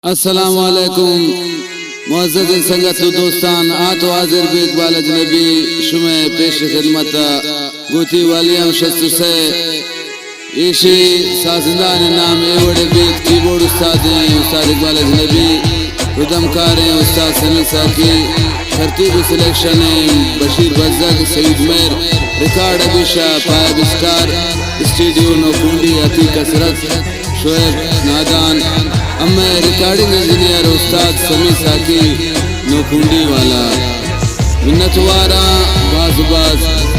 अस्सलाम वालेकुम मुअज़्ज़ज़ संगत दोस्तान आतो हाजिर भी इकबाल अजनबी शुमे पेश खिदमत गुती वालियम शस्तु से ईशी साजिंदान नाम एवड़े बीत कीबोर्ड उस्ताद इकबाल अजनबी रुदमकार हैं उस्ताद सनी साकी तरतीब सिलेक्शन बशीर बज़्ज़ग सईद मेर रिकॉर्ड अबिशा पायब स्टार स्टूडियो नौकुंडी अती कसरत शोएब नादान अम्मे रिकॉर्डिंग इंजीनियर उस्ताद समी साकी नौकुंडी वाला मिन्नतवारा बाज़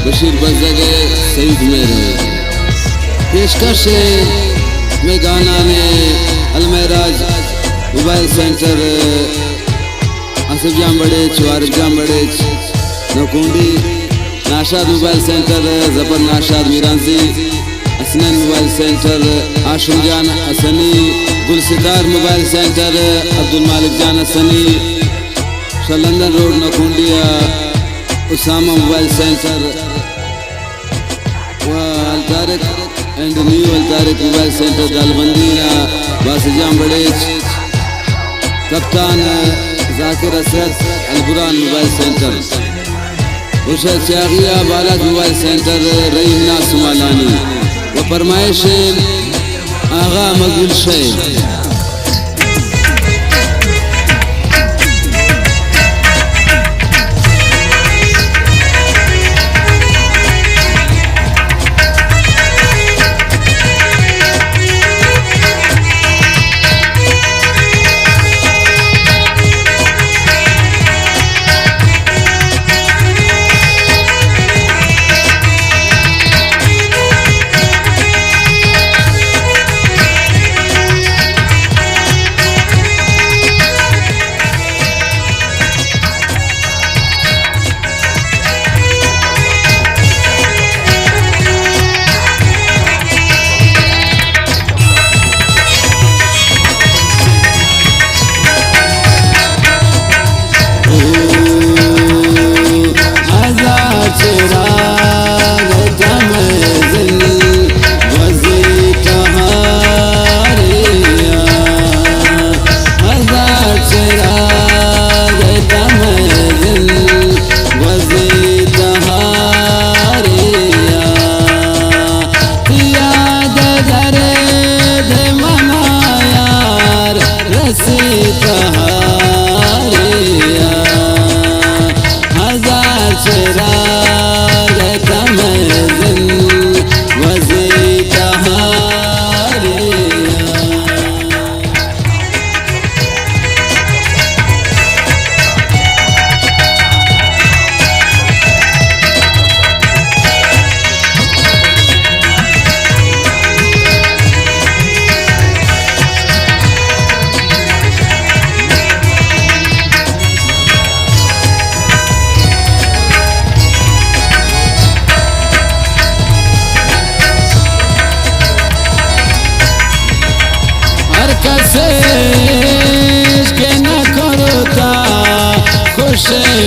बशीर बज़्ज़ग सईद मेर पेशकश में गाना ने अलमेराज मोबाइल सेंटर आसिफ जाम बड़े चुआर जाम बड़े नौकुंडी नाशाद मोबाइल सेंटर जबर नाशाद मीरांजी असनन मोबाइल सेंटर आशुम जान असनी गुलसितार मोबाइल सेंटर अब्दुल मालिक जान असनी लंदन रोड नौकुंडिया उसामा मोबाइल सेंटर व Altariq and new Altariq mobile centre दालबंदीना बासजाम बड़े कप्तान जाकिर असद अलबुरान मोबाइल सेंटर उशा चागिया बालाद मोबाइल सेंटर रईना सुमालानी व फरमाइश आगा मकबूल शेख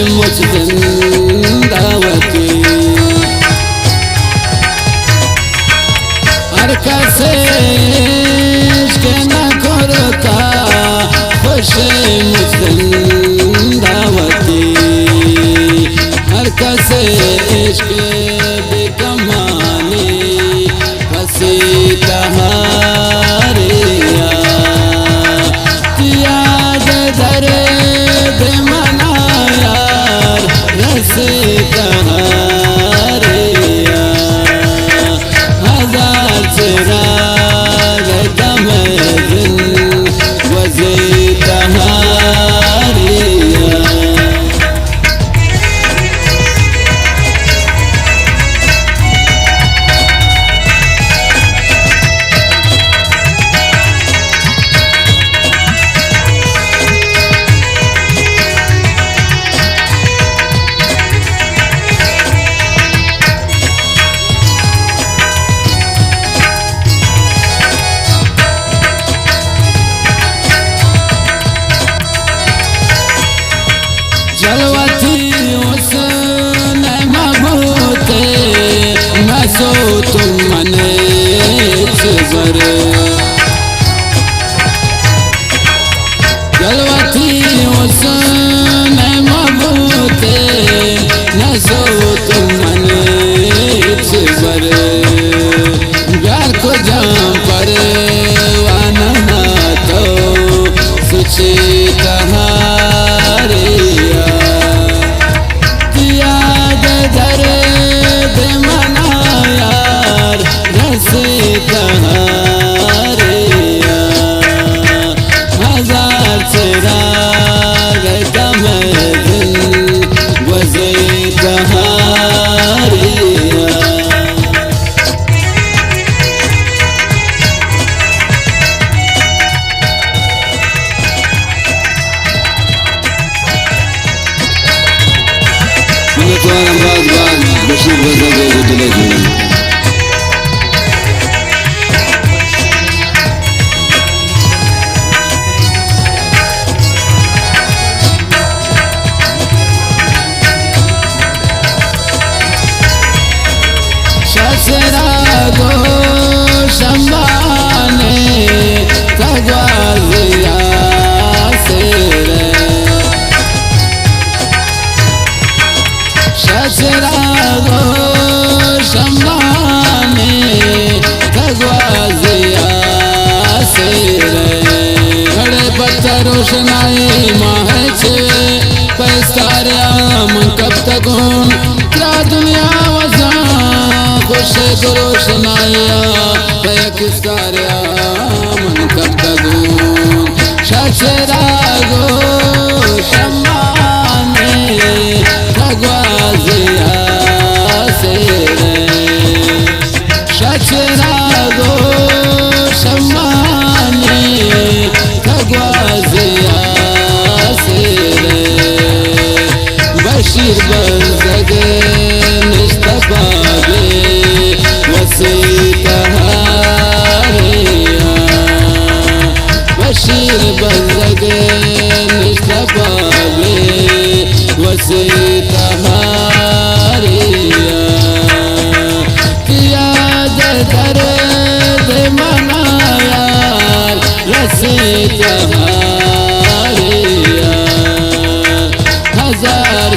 मुझ जिंदावती हर कसे के न करता खुश मुझ जिंदावती हर कसे इश्क बेकमानी फसी तहारिया याद धरे कहारिया हजार चिराग दम दिल वज़े कहारिया तुम मने बर बशीर बजगे गुदले जुन शसरागो शंबाने तगवाजिया सेरे शसरागो शंबाने तगवाजिया सेरे खड़े पत्थर रोशनाई महचे पैसारिया मन कब तकून क्या दुनिया वजा खुश रोशनाया पैकिस्तारिया मन कब तकून शशरागो शम्माने तगवाजिया सेरे शशरागो शम्माने तगवाजिया सेरे बशीर बजगे मुस्तफा बशीर बजगे मुस्तफा वसी तहारिया किया दर्द मनाया रसी तहारिया हजार